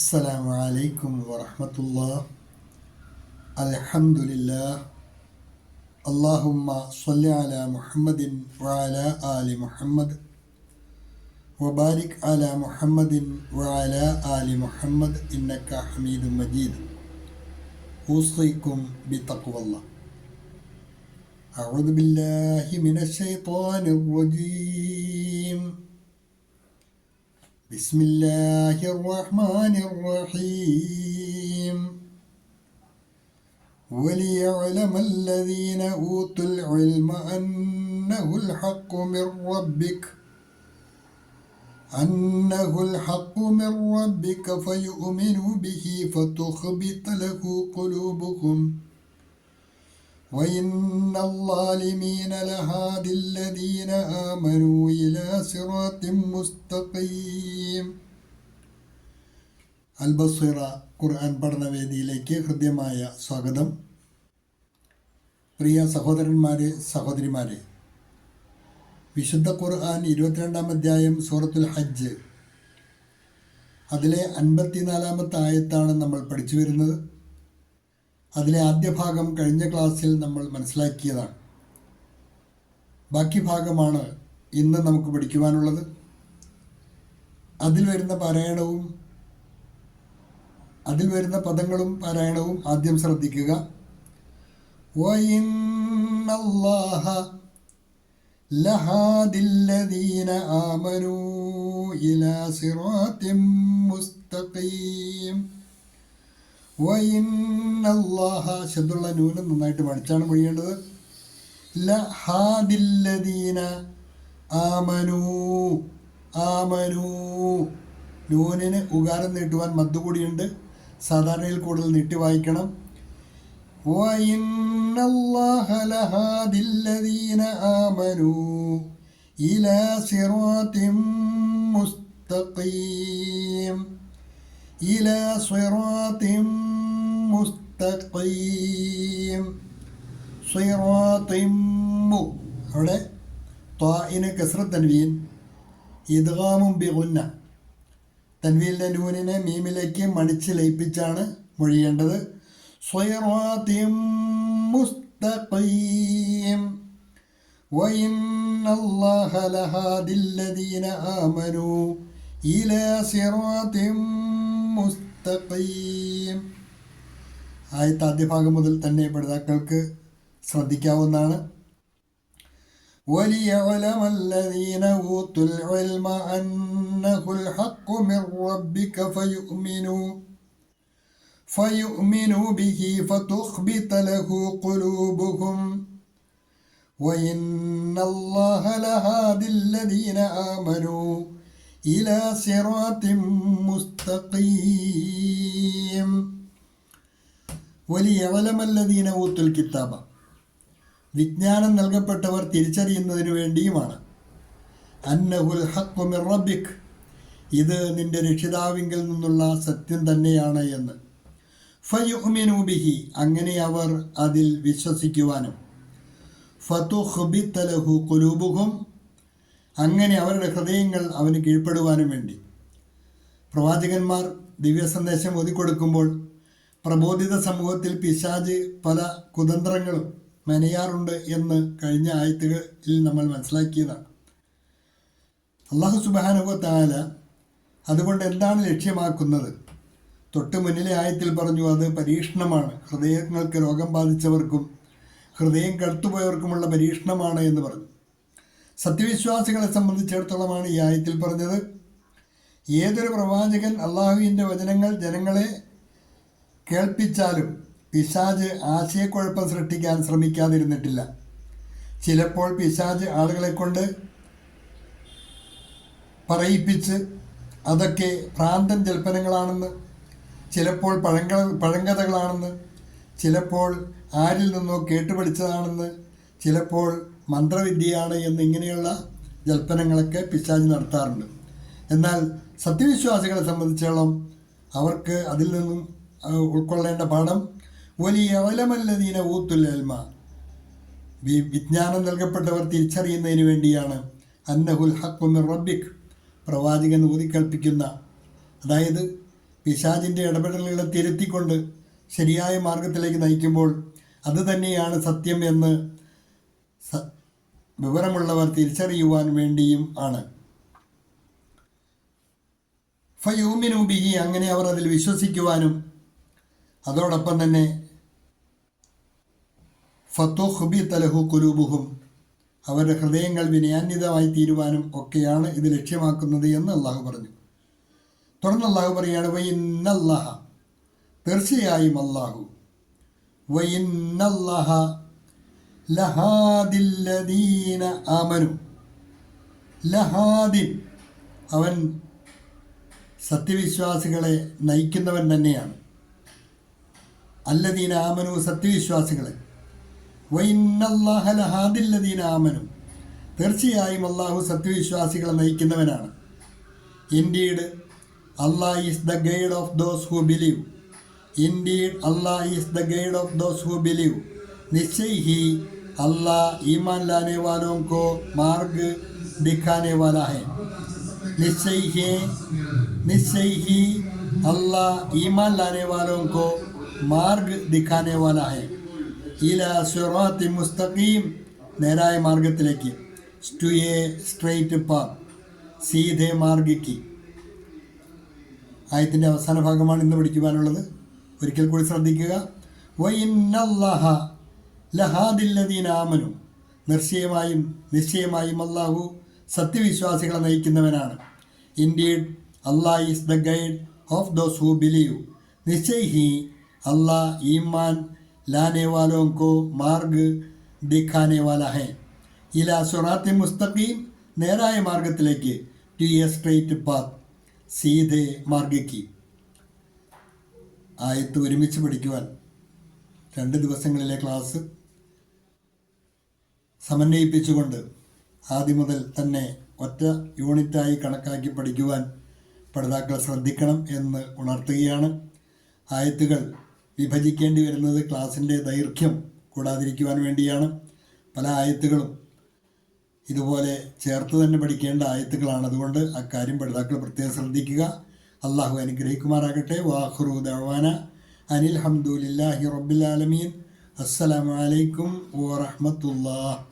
السلام عليكم ورحمة الله. الحمد لله. اللهم صل على محمد وعلى آل محمد وبارك على محمد وعلى آل محمد إنك حميد مجيد. أوصيكم بتقوى الله. أعوذ بالله من الشيطان الرجيم. بسم الله الرحمن الرحيم. وليعلم الذين أوتوا العلم أنه الحق من ربك فيؤمنوا به فتخبت له قلوبهم وإن الظالمين لهادي الذين آمنوا إلى صراط مستقيم. അൽബസീറ ഖുർആൻ പഠനവേദിയിലേക്ക് ഹൃദ്യമായ സ്വാഗതം. പ്രിയ സഹോദരന്മാരെ, സഹോദരിമാരെ, വിശുദ്ധ ഖുർആൻ 22-ാം അധ്യായം സൂറത്തുൽ ഹജ്ജ്, അതിലെ 54-ാമത്തെ ആയത്താണ് നമ്മൾ പഠിച്ചു വരുന്നത്. അതിലെ ആദ്യ ഭാഗം കഴിഞ്ഞ ക്ലാസ്സിൽ നമ്മൾ മനസ്സിലാക്കിയതാണ്. ബാക്കി ഭാഗമാണ് ഇന്ന് നമുക്ക് പഠിക്കുവാനുള്ളത്. അതിൽ വരുന്ന പദങ്ങളും പാരായണവും ആദ്യം ശ്രദ്ധിക്കുക. വഇന്നല്ലാഹ ലഹാദില്ലദീന ആമനൂ ഇലാ സിറാത്തിൻ മുസ്തഖീം. വഇന്നല്ലാഹ ശബ്ദുള്ള നൂന് നന്നായിട്ട് പഠിച്ചാണ് മൊഴിയേണ്ടത്. ലഹാദില്ലദീന ആമനൂ. നൂനിന് ഉകാരം നീട്ടുവാൻ മദ്ദുകൂടിയുണ്ട്. സാധാരണയിൽ കൂടുതൽ നീട്ടി വായിക്കണം. വഇന്നല്ലാഹ ലഹാദില്ലദീന ആമനൂ ഇലാ സിറാത്തിൻ മുസ്തഖീം. ഇലാ സിറാത്തിൻ മുസ്തഖീം. സിറാത്തിമ്മു, അവിടെ ത്വാഇന് കസ്റത്ത് തൻവീൻ, ഇദ്ഗാമും ബിഗുന്ന. തൻവീലിൻ്റെ നൂനിനെ മീമിലേക്ക് മണിച്ച് ലയിപ്പിച്ചാണ് മൊഴിയേണ്ടത്. സിറാത്തിൻ മുസ്തഖീം. വഇന്നല്ലാഹ ലഹാദില്ലദീന ആമനൂ ഇലാ സിറാത്തിൻ മുസ്തഖീം. ആയത്ത് ആദ്യ ഭാഗം മുതൽ തന്നെ പഠിതാക്കൾക്ക് ശ്രദ്ധിക്കാവുന്നതാണ്. وليعلم الذين أوتوا العلم أنه الحق من ربك فيؤمنوا به فتخبت له قلوبهم وإن الله لهادي الذين آمنوا إلى صراط مستقيم. وليعلم الذين أوتوا الكتاب, വിജ്ഞാനം നൽകപ്പെട്ടവർ തിരിച്ചറിയുന്നതിനു വേണ്ടിയുമാണ്. അന്നഹുൽ ഹഖ് മിർ റബ്ബിക്, ഇത് നിന്റെ രക്ഷിതാവിങ്കിൽ നിന്നുള്ള സത്യം തന്നെയാണ് എന്ന്. ഫയുഅ്മിനു ബിഹി, അങ്ങനെ അവർ അതിൽ വിശ്വസിക്കുവാനും. ഫതുഖ്ബിത ലഹു ഖുലൂബുഹും, അങ്ങനെ അവരുടെ ഹൃദയങ്ങൾ അവന് കീഴ്പ്പെടുവാനും വേണ്ടി. പ്രവാചകന്മാർ ദിവ്യസന്ദേശം ഓതിക്കൊടുക്കുമ്പോൾ പ്രബോധിത സമൂഹത്തിൽ പിശാച് പല കുതന്ത്രങ്ങളും മെനയാറുണ്ട് എന്ന് കഴിഞ്ഞ ആയത്തുകളിൽ നമ്മൾ മനസ്സിലാക്കിയതാണ്. അല്ലാഹു സുബ്ഹാനഹു വ തആല അതുകൊണ്ട് എന്താണ് ലക്ഷ്യമാക്കുന്നത്? തൊട്ട് മുന്നിലെ ആയത്തിൽ പറഞ്ഞു, അത് പരീക്ഷണമാണ്. ഹൃദയങ്ങൾക്ക് രോഗം ബാധിച്ചവർക്കും ഹൃദയം കടുത്തുപോയവർക്കുമുള്ള പരീക്ഷണമാണ് എന്ന് പറഞ്ഞു. സത്യവിശ്വാസികളെ സംബന്ധിച്ചിടത്തോളമാണ് ഈ ആയത്തിൽ പറഞ്ഞത്. ഏതൊരു പ്രവാചകൻ അള്ളാഹുവിൻ്റെ വചനങ്ങൾ ജനങ്ങളെ കേൾപ്പിച്ചാലും പിശാച് ആശയക്കുഴപ്പം സൃഷ്ടിക്കാൻ ശ്രമിക്കാതിരുന്നിട്ടില്ല. ചിലപ്പോൾ പിശാച് ആളുകളെ കൊണ്ട് പറയിപ്പിച്ച് അതൊക്കെ ഭ്രാന്തൻ ജൽപ്പനങ്ങളാണെന്ന്, ചിലപ്പോൾ പഴങ്കഥകളാണെന്ന്, ചിലപ്പോൾ ആരിൽ നിന്നോ കേട്ടുപഠിച്ചതാണെന്ന്, ചിലപ്പോൾ മന്ത്രവിദ്യയാണ് എന്നിങ്ങനെയുള്ള ജൽപ്പനങ്ങളൊക്കെ പിശാച് നടത്താറുണ്ട്. എന്നാൽ സത്യവിശ്വാസികളെ സംബന്ധിച്ചോളം അവർക്ക് അതിൽ നിന്നും ഉൾക്കൊള്ളേണ്ട പാഠം വലിയഅലമല്ലദീന ഊത്തുൽ ഇൽമ, വിജ്ഞാനം നൽകപ്പെട്ടവർ തിരിച്ചറിയുന്നതിന് വേണ്ടിയാണ്. അന്നഹുൽ ഹഖ് മിർ റബ്ബിക്, പ്രവാചകൻ ഊതിക്കൽപ്പിക്കുന്ന, അതായത് പിശാചിൻ്റെ ഇടപെടലുകളെ തിരുത്തിക്കൊണ്ട് ശരിയായ മാർഗത്തിലേക്ക് നയിക്കുമ്പോൾ അത് തന്നെയാണ് സത്യം എന്ന് വിവരമുള്ളവർ തിരിച്ചറിയുവാൻ വേണ്ടിയും ആണ്. ഫയൂമിനു ബിഹി, അങ്ങനെ അവർ അതിൽ വിശ്വസിക്കുവാനും അതോടൊപ്പം തന്നെ ഫതുഖ്ബിത ലഹു ഖുലൂബുഹും, അവരുടെ ഹൃദയങ്ങൾ വിനയാന്വിതമായി തീരുവാനും ഒക്കെയാണ് ഇത് ലക്ഷ്യമാക്കുന്നത് എന്ന് അള്ളാഹു പറഞ്ഞു. തുടർന്ന് അള്ളാഹു പറയുകയാണ്, വഇന്നല്ലാഹ, തീർച്ചയായും അള്ളാഹു, വഇന്നല്ലാഹ ലഹാദില്ലദീന ആമനു, ലഹാദിൻ, അവൻ സത്യവിശ്വാസികളെ നയിക്കുന്നവൻ തന്നെയാണ്. അല്ലദീന ആമനു, സത്യവിശ്വാസികളെ. വഇന്നല്ലാഹ ലഹാദില്ലദീന ആമനു, തീർച്ചയായും അള്ളാഹു സത്യവിശ്വാസികളെ നയിക്കുന്നവനാണ്. Indeed Allah is the guide of those who believe. Indeed, Allah is the guide of those who believe. निश्चय ही अल्लाह ईमान लाने वालों को मार्ग दिखाने वाला है. निश्चय ही अल्लाह ईमान लाने वालों को मार्ग दिखाने वाला है. इला सिरात मुस्तकीम, നേരായ മാർഗത്തിലേക്ക്. ടു എ സ്ട്രെയിറ്റ് പാത്ത്, സീധേ മാർഗ് की. ആയത്തിൻ്റെ അവസാന ഭാഗമാണ് ഇന്ന് പഠിക്കുവാനുള്ളത്. ഒരിക്കൽ കൂടി ശ്രദ്ധിക്കുക. വഇന്നല്ലാഹ ലഹാദില്ലദീന ആമനു, നിശ്ചയമായും അല്ലാഹു സത്യവിശ്വാസികളെ നയിക്കുന്നവനാണ്. Indeed Allah is the guide of those who believe. നിശ്ചയ് ഹി അല്ലാഹ് ഈമാൻ ലാനെ വാലോं को മാർഗ് ദിഖാനെ വാല ഹെ. ഇലാ സിറാത്തി മുസ്തഖീം, നേരായ മാർഗത്തിലേക്ക്. ടു എ സ്ട്രെയിറ്റ് പാത്ത്, സീധേ മാർഗിക്ക്. ആയത്ത് ഒരുമിച്ച് പഠിക്കുവാൻ 2 ദിവസങ്ങളിലെ ക്ലാസ് സമന്വയിപ്പിച്ചുകൊണ്ട് ആദ്യം മുതൽ തന്നെ ഒറ്റ യൂണിറ്റായി കണക്കാക്കി പഠിക്കുവാൻ പഠിതാക്കൾ ശ്രദ്ധിക്കണം എന്ന് ഉണർത്തുകയാണ്. ആയത്തുകൾ വിഭജിക്കേണ്ടി വരുന്നത് ക്ലാസിൻ്റെ ദൈർഘ്യം കൂടാതിരിക്കുവാൻ വേണ്ടിയാണ്. പല ആയത്തുകളും ഇതുപോലെ ചേർത്ത് തന്നെ പഠിക്കേണ്ട ആയത്തുകളാണ്. അതുകൊണ്ട് അക്കാര്യം പഠിതാക്കൾ പ്രത്യേകം ശ്രദ്ധിക്കുക. അള്ളാഹു അനുഗ്രഹിക്കുമാറാകട്ടെ. വാഖിറു ദഅവാന അനിൽ ഹംദുലില്ലാഹി റബ്ബിൽ ആലമീൻ. അസ്സലാമു അലൈക്കും വറഹ്മത്തുള്ളാഹി.